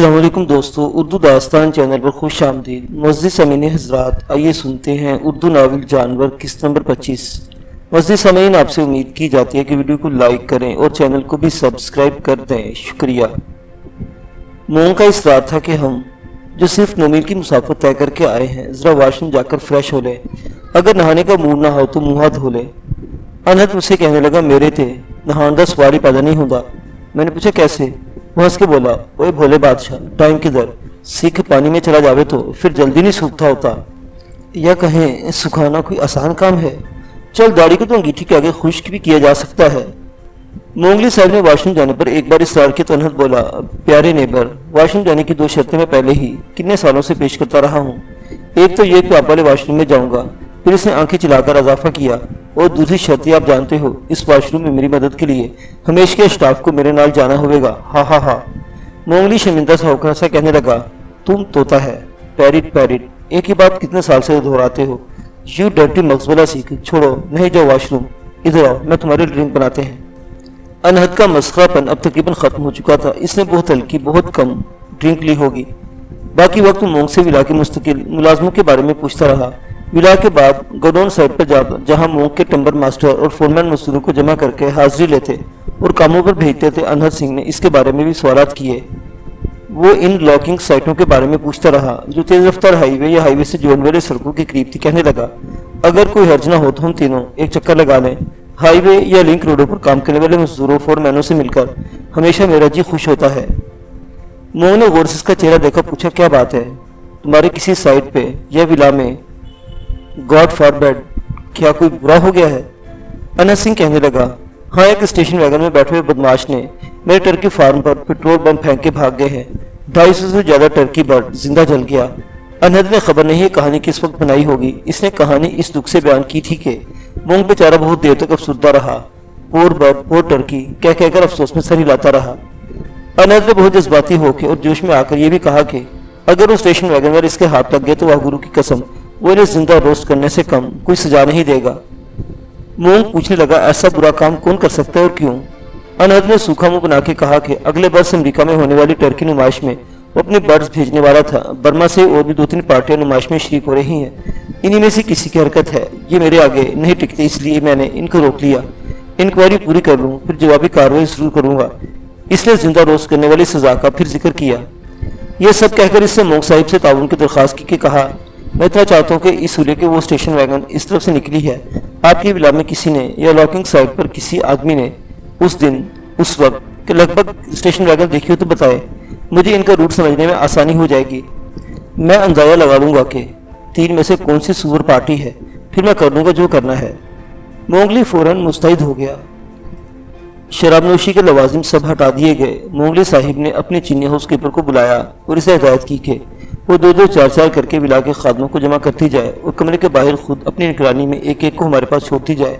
अस्सलाम वालेकुम दोस्तों, उर्दू दास्तान चैनल पर खुश आमदीद। मस्जिद समीन हजरात, आइए सुनते हैं उर्दू नावल जानवर किस्त नंबर 25। मस्जिद समीन, आपसे उम्मीद की जाती है कि वीडियो को लाइक करें और चैनल को भी सब्सक्राइब कर दें, शुक्रिया। मोम का इस रात था कि हम जो सिर्फ 9 मील की मुसाफत तय करके आए हैं, ज़रा वॉशरूम जाकर फ्रेश हो लें। अगर नहाने का मूड ना हो तो मुँह हाथ धो लें। अनहद मुझसे कहने लगा, मेरे थे नहान का सवाल ही पैदा नहीं होता। मैंने पूछा, कैसे? वो हंस के बोला, ओए भोले बादशाह, टाइम किधर, सीख पानी में चला जावे तो फिर जल्दी नहीं सूखता होता, या कहें सुखाना कोई आसान काम है। चल, दाढ़ी को तो अंगीठी के आगे खुश्क भी किया जा सकता है। मोंगली साहब ने वॉशरूम जाने पर एक बार इसरार के तो अनहद बोला, प्यारे नेबर, वॉशरूम जाने की 2 शर्तें मैं पहले ही कितने सालों से पेश करता रहा हूँ। एक तो ये कि आप वाले वॉशरूम में जाऊंगा। फिर उसने आंखें चिल्लाकर इजाफा किया, और दूसरी शर्त आप जानते हो, इस वॉशरूम में मेरी मदद के लिए हमेशा के स्टाफ को मेरे नाल जाना होगा। हा हा हा। मोंगली शर्मिंदा सा होकर ऐसा कहने लगा, तुम तोता है, पैरिट पैरिट, एक ही बात कितने साल से दोहराते हो। यू डर्टी मकबला सीख, छोड़ो, नहीं जाओ वॉशरूम, इधर आओ, मैं तुम्हारे ड्रिंक बनाते हैं। अनहद का मस्खरापन अब तकरीबन खत्म हो चुका था। इसने बहुत हल्की, बहुत कम ड्रिंक ली होगी। बाकी वक्त मोंग से विला के मुस्तकिल मुलाजमों के बारे में पूछता रहा। विला के बाद गोडाउन साइड पर जा जहां मोंग के टिम्बर मास्टर और फोरमैन मजदूरोों को जमा करके हाजिरी लेते और कामों पर भेजते थे, अनहद सिंह ने इसके बारे में भी सवालात किए। वो इन लॉकिंग साइटों के बारे में पूछता रहा जो तेज रफ्तार हाईवे या हाईवे से जोड़ने वाले सड़कों के करीब थी। कहने लगा, अगर कोई हर्ज ना हो तो हम तीनों एक चक्कर लगा लें। हाईवे या लिंक रोडों पर काम करने वाले मजदूरों फोरमैनों से मिलकर हमेशा मेरा जी खुश होता है। मोंग ने गौर से इसका चेहरा देखा, पूछा, क्या बात है, तुम्हारे किसी साइट पे या विला में गॉड फॉरबेड क्या कोई बुरा हो गया है? अनहद सिंह कहने लगा, हाँ, एक स्टेशन वैगन में बैठे हुए बदमाश ने मेरे टर्की फार्म पर पेट्रोल बम फेंक के भाग गए हैं। 250 से ज्यादा टर्की बर्ड जिंदा जल गया। अनहद ने खबर नहीं कहानी किस वक्त बनाई होगी। इसने कहानी इस दुख से बयान की थी कि मोंग बेचारा बहुत देर तक अफसुर्दा रहा। पोर बर्ड, पोर टर्की कह कहकर अफसोस में सर हिलाता रहा। अनहद ने बहुत जज्बाती होकर और जोश में आकर यह भी कहा कि अगर वो स्टेशन वैगन वाले इसके हाथ लग गए तो वह गुरु की कसम वो इन्हें जिंदा रोस्ट करने से कम कोई सजा नहीं देगा। मोंग पूछने लगा, ऐसा बुरा काम कौन कर सकता है और क्यों? अनहद ने सूखा मुंह बना के कहा कि अगले बरस अमेरिका में होने वाली टर्की नुमाइश में वो अपने बर्ड्स भेजने वाला था। बर्मा से और भी 2-3 पार्टियां नुमाइश में शरीक हो रही हैं। इन्हीं में से किसी की हरकत है, ये मेरे आगे नहीं टिकती, इसलिए मैंने इनको रोक लिया। इंक्वायरी पूरी कर लूँ, फिर जवाबी कार्रवाई शुरू करूंगा। इसने जिंदा रोस्ट करने वाली सजा का फिर जिक्र किया। यह सब कहकर इसने मोंग साहिब से ताउन की दरख्वास्त की कि कहा, मैं इतना चाहता हूँ कि इस सूर्य के वो स्टेशन वैगन इस तरफ से निकली है। आपकी विला में किसी ने या लॉकिंग साइट पर किसी आदमी ने उस दिन उस वक्त के लगभग स्टेशन वैगन देखी हो तो बताए, मुझे इनका रूट समझने में आसानी हो जाएगी। मैं अंदाजा लगा लूंगा कि 3 में से कौन सी सुअर पार्टी है, फिर मैं कर लूंगा जो करना है। मोंगली फौरन मुस्तैद हो गया। शराबनोशी के लवाजिम सब हटा दिए गए। मोंगली साहिब ने अपने चीनी हाउस कीपर को बुलाया और इसे हिदायत की कि वो 2-2, 4-4 करके विला के खादमों को जमा करती जाए और कमरे के बाहर खुद अपनी निगरानी में एक एक को हमारे पास छोड़ती जाए।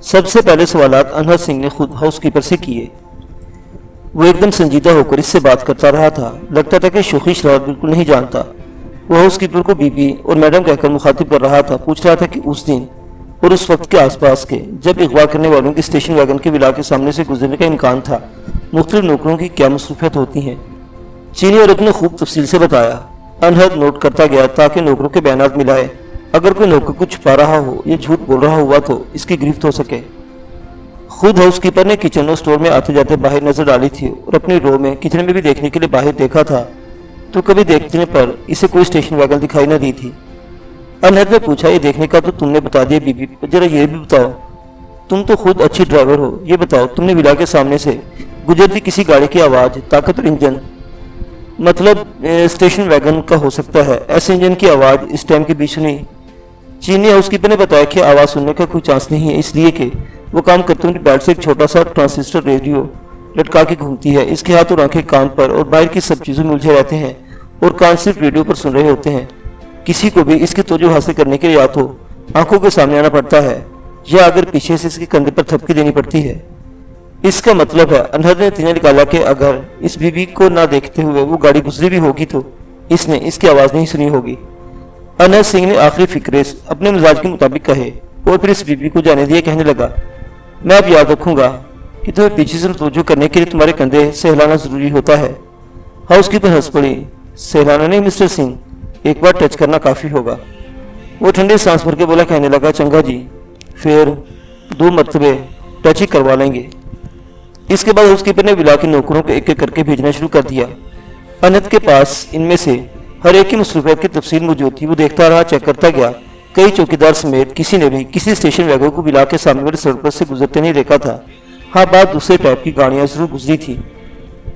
सबसे पहले सवालात अनहद सिंह ने खुद हाउस कीपर से किए। वो एकदम संजीदा होकर इससे बात करता रहा था। लगता था कि शोखी शराब बिल्कुल नहीं जानता। वो हाउस कीपर को बीबी और मैडम कहकर मुखातिब कर रहा था। पूछ रहा था कि उस दिन और उस वक्त के आसपास के जब अगवा करने वालों की स्टेशन वैगन के विला के सामने से गुजरने का इम्कान था, मुख्तलिफ नौकरों की क्या मसरूफियत होती हैं। चीनी औरत ने खूब तफसील से बताया। अनहद नोट करता गया ताकि नौकरों के बयानात मिलाए। अगर कोई नौकर कुछ छुपा रहा हो या झूठ बोल रहा हुआ तो इसकी गिरफ्त हो सके। खुद हाउस कीपर ने किचन और स्टोर में आते जाते बाहर नजर डाली थी और अपनी रो में किचन में भी देखने के लिए बाहर देखा था, तो कभी देखने पर इसे कोई स्टेशन वैगन दिखाई न दी थी। अनहद ने पूछा, ये देखने का तो तुमने बता दिया बीबी, जरा ये भी बताओ, तुम तो खुद अच्छी ड्राइवर हो, ये बताओ तुमने विला के सामने से गुजरती किसी गाड़ी की आवाज, ताकत और इंजन, मतलब स्टेशन वैगन का हो सकता है, ऐसे इंजन की आवाज इस टाइम के बीच सुनी? चीनी हाउस कीपर ने बताया कि आवाज सुनने का कोई चांस नहीं है, इसलिए कि वो काम करते हुए बेड से एक छोटा सा ट्रांसिस्टर रेडियो लटका के घूमती है। इसके हाथ और आंखें कान पर और बाहर की सब चीजों में उलझे रहते हैं और कान सिर्फ रेडियो पर सुन रहे होते हैं। किसी को भी इसकी तवज्जो हासिल करने के लिए या तो आंखों के सामने आना पड़ता है या अगर पीछे से इसके कंधे पर थपकी देनी पड़ती है। इसका मतलब है, अनहद ने तीन निकाला कि अगर इस बीबी को ना देखते हुए वो गाड़ी गुजरी भी होगी तो इसने इसकी आवाज नहीं सुनी होगी। अनहद सिंह ने आखिरी फिक्रे अपने मिजाज के मुताबिक कहे और फिर इस बीबी को जाने दिए। कहने लगा, मैं अब याद रखूंगा कि तुम्हें पीछे से तवज्जो करने के लिए तुम्हारे कंधे से हिलाना जरूरी होता है। हाउसकीपर हंस पड़ी। सहलाना नहीं मिस्टर सिंह, एक बार टच करना काफी होगा। वो ठंडे सांस भर के बोला, कहने लगा चंगा जी, फिर 2 मरतबे टच ही करवा लेंगे। इसके बाद हाउसकीपर ने विला के नौकरों को एक एक करके भेजना शुरू कर दिया। अनंत के पास इनमें से हर एक की मसरूफियत की तफसील मौजूद थी। वो देखता रहा, चेक करता गया। कई चौकीदार समेत किसी ने भी किसी स्टेशन वैगन को विला के सामने वाली सड़क पर से गुजरते नहीं देखा था। हाँ, बात दूसरे टाइप की गाड़ियां जरूर गुजरी थी।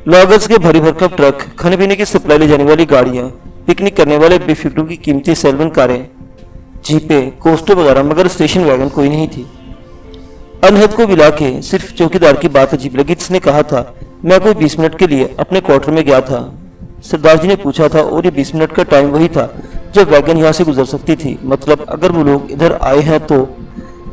लॉगर्स के भारी भरकम ट्रक, खाने पीने की सप्लाई ले जाने वाली गाड़ियां, पिकनिक करने वाले बेफिक्रों की कीमती सेलवन कारें, जीपें, कोस्टर वगैरह, मगर स्टेशन वैगन कोई नहीं थी। अनहद को मिला के सिर्फ चौकीदार की बात अजीब लगी। जिसने कहा था, मैं कोई 20 मिनट के लिए अपने क्वार्टर में गया था। सरदार जी ने पूछा था, और ये 20 मिनट का टाइम वही था जब वैगन यहाँ से गुजर सकती थी। मतलब अगर वो लोग इधर आए हैं तो।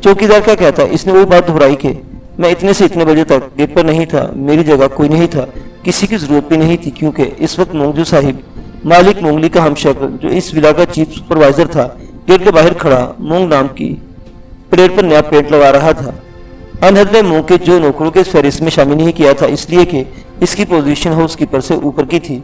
चौकीदार क्या कहता है? इसने वही बात दोहराई कि मैं इतने से इतने बजे तक गेट पर नहीं था, मेरी जगह कोई नहीं था, किसी की जरूरत भी नहीं थी, क्योंकि इस वक्त मोंगजू साहिब, मालिक मोंगली का हमशक्ल, जो इस विला का चीफ सुपरवाइजर था, गेट के बाहर खड़ा मोंग नाम की प्लेट पर नया पेंट लगा रहा था। अनहद ने मोंग के जो नौकरों के इस फहरिस्त में शामिल नहीं किया था, इसलिए कि इसकी पोजीशन हाउसकीपर से ऊपर की थी।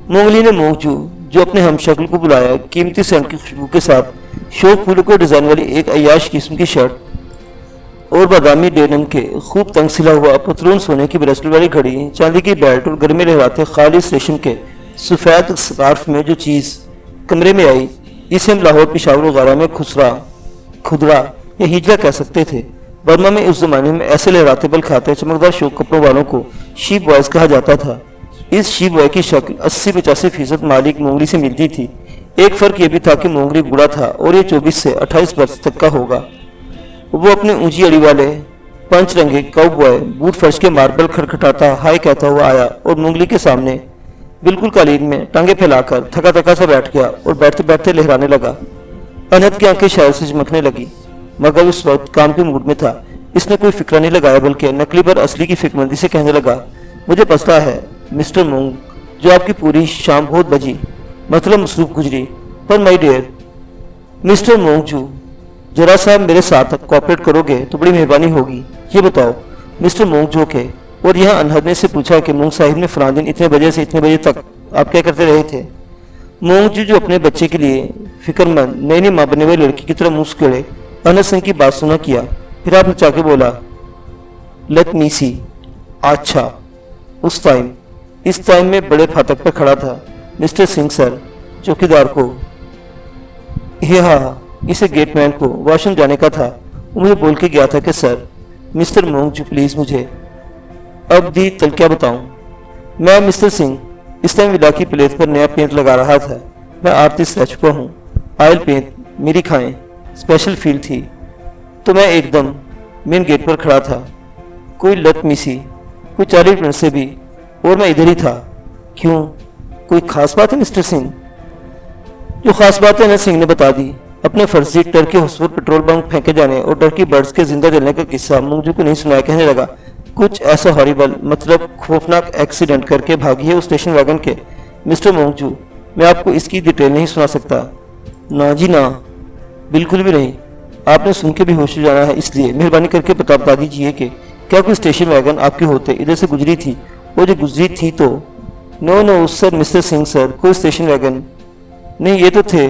मोंगली ने मोंगजू, जो अपने हमशक्ल को बुलाया, कीमती सेंट की खुशबू के साथ शोक फूलों को डिजाइन वाली एक अयाश किस्म की शर्ट और बादामी डेनिम के खूब तंग सिला हुआ पतलून, सोने की ब्रेसलेट वाली घड़ी, चांदी की बेल्ट और गर्मी लहराते खालिस रेशम के सफेद स्कार्फ में जो चीज कमरे में आई, इसे हम लाहौर, पिशावर वगैरह में खुदरा या हिजरा कह सकते थे। बर्मा में उस जमाने में ऐसे लहराते बल खाते चमकदार शौक कपड़ों वालों को शीप बॉयज कहा जाता था। इस शीप बॉय की शक्ल 80-85% मालिक मोंगली से मिलती थी। एक फर्क यह भी था कि मोंगली बूढ़ा था और ये 24 से 28 वर्ष तक का होगा। वो अपने ऊंची अड़ी वाले 5 रंगे काउबॉय बूट फर्श के मार्बल खटखटाता हाय कहता हुआ आया और मोंगली के सामने बिल्कुल कालीन में टांगे फैलाकर थका थका सा बैठ गया और बैठते बैठते लहराने लगा। अनहद की आंखें शायद से चमकने लगी, मगर उस वक्त काम के मूड में था। इसने कोई फिक्र नहीं लगाया, बल्कि नकली पर असली की फिक्रमंदी से कहने लगा, मुझे पता है मिस्टर मोंग, जो आपकी पूरी शाम बहुत बजी, मतलब मसरूफ गुजरी, पर माय डियर मिस्टर मोंगजू, जरा सा मेरे साथ कोऑपरेट करोगे तो बड़ी मेहरबानी होगी। ये बताओ मिस्टर मोंगजू के, और यहाँ अनहद ने से पूछा कि मोंग साहिब ने फलां दिन इतने बजे से इतने बजे तक आप क्या करते रहे थे? मोंगजू, जो अपने बच्चे के लिए फिक्रमंद नई नई माँ बनने वाली लड़की की तरह मुंह सुखेड़े अनहद सिंह की बात सुना किया, फिर आप नचा के बोला, लेट मी सी। अच्छा, उस टाइम इस टाइम में बड़े फाटक पर खड़ा था मिस्टर सिंह सर, चौकीदार को इसे गेटमैन को वॉशरूम जाने का था। वो मुझे बोल के गया था कि सर मिस्टर मोंगजू प्लीज मुझे अब दी तल क्या बताऊं। मैं मिस्टर सिंह इस टाइम विला की प्लेट पर नया पेंट लगा रहा था। मैं आर्टिस्ट रह चुका हूँ। ऑयल पेंट मेरी खाएं स्पेशल फील थी, तो मैं एकदम मेन गेट पर खड़ा था। कोई लत मिसी, कोई 40 मिनट से भी, और मैं इधर ही था। क्यों, कोई खास बात है मिस्टर सिंह? जो खास बात है, अनहद सिंह ने बता दी। अपने फर्जी टर्की हाउस पर पेट्रोल बंक फेंके जाने और टर्की बर्ड्स के जिंदा जलने का किस्सा मोंगजू को नहीं सुनाया। कहने लगा, कुछ ऐसा हॉरिबल, मतलब खौफनाक एक्सीडेंट करके भागी है उस स्टेशन वैगन के। मिस्टर मोंगजू, मैं आपको इसकी डिटेल नहीं सुना सकता। ना जी ना, बिल्कुल भी नहीं। आपने सुन के भी होश हो जाना है, इसलिए मेहरबानी करके बता दीजिए कि क्या कोई स्टेशन वैगन आपके होते इधर से गुजरी थी? और जो गुजरी थी तो? No sir mister Singh sir, कोई स्टेशन वैगन नहीं। ये तो थे,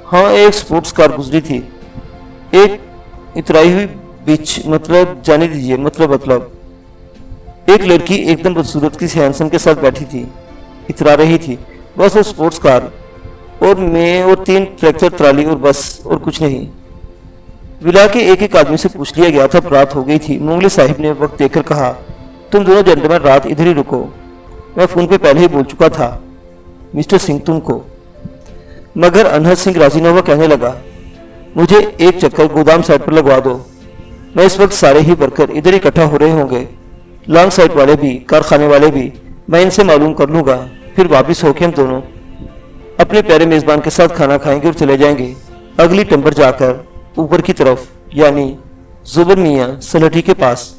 हाँ, एक स्पोर्ट्स कार गुजरी थी, एक इतराई हुई बीच, मतलब जाने दीजिए, मतलब एक लड़की एकदम बदसूरत की हैंडसम के साथ बैठी थी, इतरा रही थी। बस वो स्पोर्ट्स कार और मैं और 3 ट्रैक्टर ट्राली और बस, और कुछ नहीं। विला के एक एक आदमी से पूछ लिया गया था। रात हो गई थी। मोंगली साहिब ने वक्त देखकर कहा, तुम दोनों जेंटलमैन रात इधर ही रुको। मैं फोन पे पहले ही बोल चुका था मिस्टर सिंह तुमको। मगर अनहद सिंह राजी न हुआ, कहने लगा, मुझे एक चक्कर गोदाम साइड पर लगवा दो। मैं इस वक्त सारे ही वर्कर इधर इकट्ठा हो रहे होंगे, लॉन्ग साइड वाले भी, कारखाने वाले भी। मैं इनसे मालूम कर लूंगा, फिर वापिस होके हम दोनों अपने प्यारे मेजबान के साथ खाना खाएंगे और चले जाएंगे अगली टंबर जाकर ऊपर की तरफ, यानी जुबर मियाँ सलठी के पास।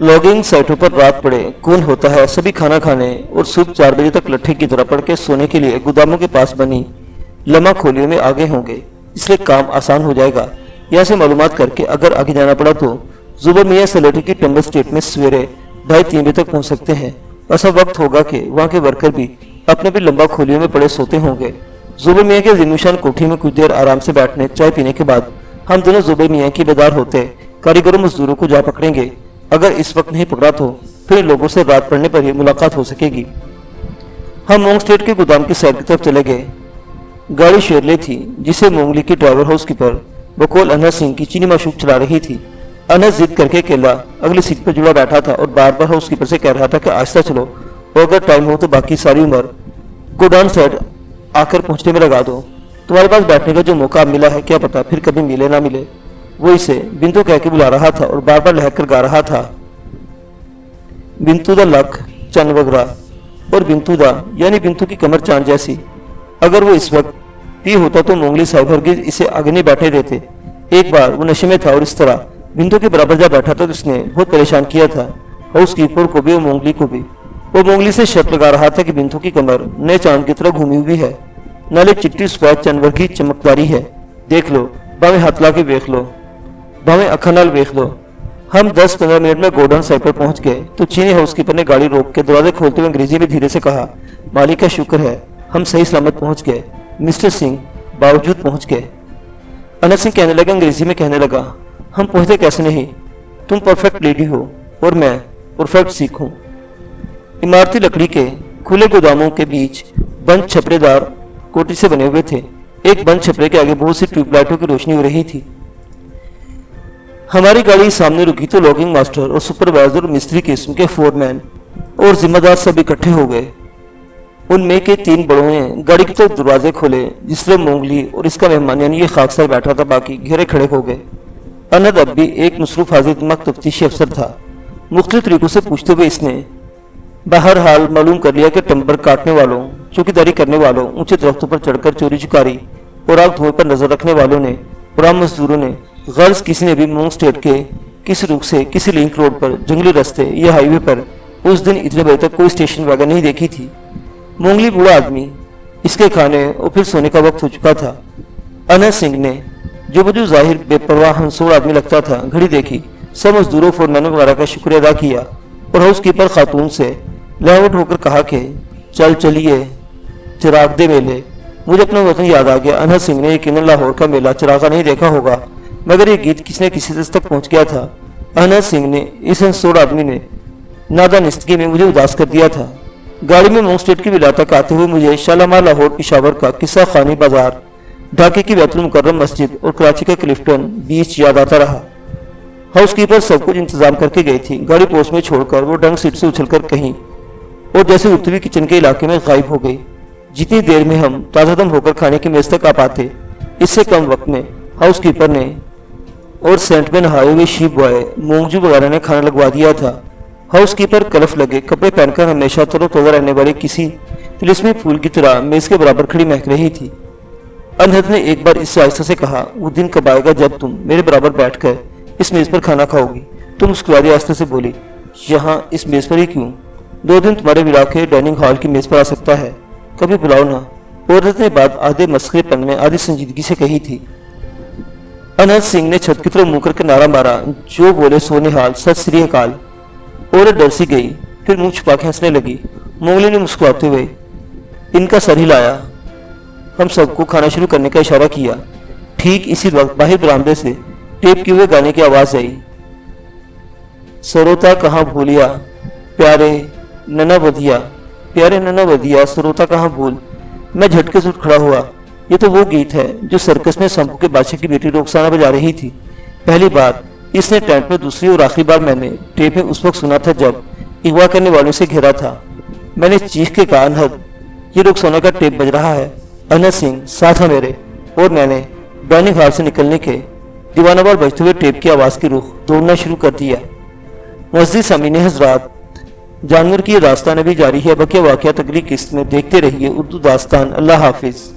लॉगिंग साइटों पर रात पड़े कौन होता है? सभी खाना खाने और सुबह 4 बजे तक लट्ठे की तरह पड़ के सोने के लिए गोदामों के पास बनी लम्हा खोलियों में आगे होंगे, इसलिए काम आसान हो जाएगा। यहाँ से मालूमात करके अगर आगे जाना पड़ा तो जुबर मियाँ सलठी की टंबर स्टेट में सवेरे 2:30-3 बजे तक पहुंच सकते हैं। बस अब वक्त होगा कि वहाँ के वर्कर भी अपने भी लंबा खोलियों में पड़े सोते होंगे। जुबैर मियाँ के जिन्नुशान कोठी में कुछ देर आराम से बैठने चाय पीने के बाद हम दोनों जुबैर मियाँ की बेदार होते कारीगरों मजदूरों को जा पकड़ेंगे। अगर इस वक्त नहीं पकड़ा तो फिर लोगों से रात पड़ने पर ही मुलाकात हो सकेगी। हम मोंग स्टेट के गोदाम की साइड की तरफ चले गए। गाड़ी शेरले थी जिसे मोंगली की ड्राइवर हाउस कीपर बकौल अनहर सिंह की चीनी माशूक चला रही थी। अनहर जिद करके अकेला अगली सीट पर जुड़ा बैठा था और बार बार हाउस कीपर से कह रहा था कि आहिस्ता चलो और अगर टाइम हो तो बाकी सारी उम्र गोडाउन साइड आकर पहुंचने में लगा दो। तुम्हारे पास बैठने का जो मौका मिला है क्या पता फिर कभी मिले ना मिले। वो इसे बिंतु कह के बुला रहा था और बार बार लहक कर गा रहा था, बिंतु दा लख चन वगरा और बिंतु दा यानी बिंतु की कमर चांद जैसी। अगर वो इस वक्त भी होता तो मोंगली साहब हरगिज इसे आगे नहीं बैठने देते। एक बार वो नशे में था और इस तरह बिंदु के बराबर जा बैठा था तो उसने बहुत परेशान किया था हाउस कीपर को भी और मोंगली को भी। वो मोंगली से शर्त लगा रहा था कि बिंदु की कमर नए चांद की तरह घूमी हुई है, नाले चिट्टी स्क्वायर चनवर की चमकदारी है। देख लो, बावें हाथ ला के देख लो, बावें अखा नाल देख लो। हम 10-15 मिनट में गोडाउन साइड पर पहुंच गए तो चीनी हाउस कीपर ने गाड़ी रोक के दरवाजे खोलते हुए अंग्रेजी में धीरे से कहा, मालिक का शुक्र है हम सही सलामत पहुंच गए। मिस्टर सिंह बावजूद पहुंच गए। अनहर सिंह कहने लगा, अंग्रेजी में कहने लगा, हम पहुंचते कैसे नहीं, तुम परफेक्ट लेडी हो और मैं परफेक्ट सिख हूँ। इमारती लकड़ी के खुले गोदामों के बीच बंद छपरेदार कोठी से बने हुए थे। एक बंद छपरे के आगे बहुत सी ट्यूबलाइटों की रोशनी हो रही थी। हमारी गाड़ी सामने रुकी तो लॉगिंग मास्टर और सुपरवाइजर और मिस्त्री किस्म के फोरमैन और जिम्मेदार सब इकट्ठे हो गए। उनमें के 3 बड़ों ने गाड़ी की तरफ दरवाजे खोले जिससे मोंगली और इसका मेहमान यानी ये खाकसार बैठा था, बाकी घेरे खड़े हो गए। अनहद अब भी एक मसरूफ हाजिर दिमाग तफ्तीशी अफसर था। मुख्तलिफ तरीकों से पूछते हुए इसने बाहर हाल मालूम कर लिया कि टम्बर काटने वालों, चौकीदारी करने वालों, ऊंचे दरख्तों पर चढ़कर चोरी चुकारी और आग धुएं पर नजर रखने वालों ने और आम मजदूरों ने गर्ज किसी ने भी मोंग स्टेट के किसी रुख से किसी लिंक रोड पर, जंगली रास्ते या हाईवे पर उस दिन इतने बजे तक कोई स्टेशन वैगन नहीं देखी थी। मोंगली बूढ़ा आदमी, इसके खाने और फिर सोने का वक्त हो चुका था। अनहर सिंह ने जो मुझे जाहिर बेपरवाह हंसोड़ आदमी लगता था घड़ी देखी, सब मजदूरों फोरमैनों वगैरह का शुक्रिया अदा किया और हाउस कीपर खातून से लहवट होकर कहा कि चल चलिए चिराग दे मेले। मुझे अपना वतन याद आ गया। अनहर सिंह ने यकीनन लाहौर का मेला चिरागा नहीं देखा होगा, मगर ये गीत किसी न किसी तक पहुंच गया था। अनहर सिंह ने इस हंसोड़ आदमी ने नादानिस्तगी में मुझे उदास कर दिया था। गाड़ी में मोंग स्टेट की विला तक आते हुए मुझे शालामार लाहौर पिशावर का किस्सा खानी बाजार, ढाके की बैतुल मुकर्रम मस्जिद और कराची का क्लिफ्टन बीच याद आता रहा। हाउस कीपर सब कुछ इंतजाम करके गई थी। गाड़ी पोस्ट में छोड़कर वो डंग सीट से उछलकर कहीं और जैसे उड़ती हुई किचन के इलाके में गायब हो गई। जितनी देर में हम ताजादम होकर खाने की मेज तक आ पाते, इससे कम वक्त में हाउस कीपर ने और सेंट में नहाए हुए शीप बॉय मोंगजू वगैरह ने खाना लगवा दिया था। हाउस कीपर कलफ लगे कपड़े पहनकर हमेशा तरोताजा रहने वाले किसी तिलिस्मी फूल की तरह मेज के बराबर खड़ी महक रही थी। अनहद ने एक बार इससे आहिस्ता से कहा, वो दिन कब आएगा जब तुम मेरे बराबर बैठकर इस मेज पर खाना खाओगी। तुम मुस्कुराती आहिस्ता से बोली, यहाँ इस मेज पर ही क्यों, 2 दिन तुम्हारे विला के डाइनिंग हॉल की मेज पर आ सकता है, कभी बुलाओ ना। औरत ने बात आधे मस्खरेपन में आधी संजीदगी से कही थी। अनहद सिंह ने छत की तरफ मुंह करके नारा मारा, जो बोले सो निहाल, सत श्री अकाल। औरत डर सी गई, फिर मुंह छुपा के हंसने लगी। मोंगली ने मुस्कुराते हुए इनका सर हिलाया, हम सबको खाना शुरू करने का इशारा किया। ठीक इसी वक्त बाहर बरामदे से टेप किए हुए गाने की आवाज आई, सरोता कहाँ भूलिया प्यारे नन्ना वधिया, प्यारे नन्ना वधिया सरोता कहाँ भूल। मैं झटके से उठ खड़ा हुआ। ये तो वो गीत है जो सर्कस में शंभू के बादशाह की बेटी रोकसाना बजा रही थी। पहली बार इसने टेंट में, दूसरी और आखिरी बार मैंने टेप में उस वक्त सुना था जब अगवा करने वालों से घेरा था। मैंने चीख के कहा, अनहद ये रोकसाना का टेप बज रहा है। अनहद सिंह साथ है मेरे और मैंने डाइनिंग हॉल से निकलने के दीवानावार बजते हुए टेप की आवाज की रुख दौड़ना शुरू कर दिया। मस्जिद सामीने हजरात, जानवर की ये दास्तान अभी जारी है। बकिया वाकया अगली किस्त में देखते रहिए उर्दू दास्तान। अल्लाह हाफिज।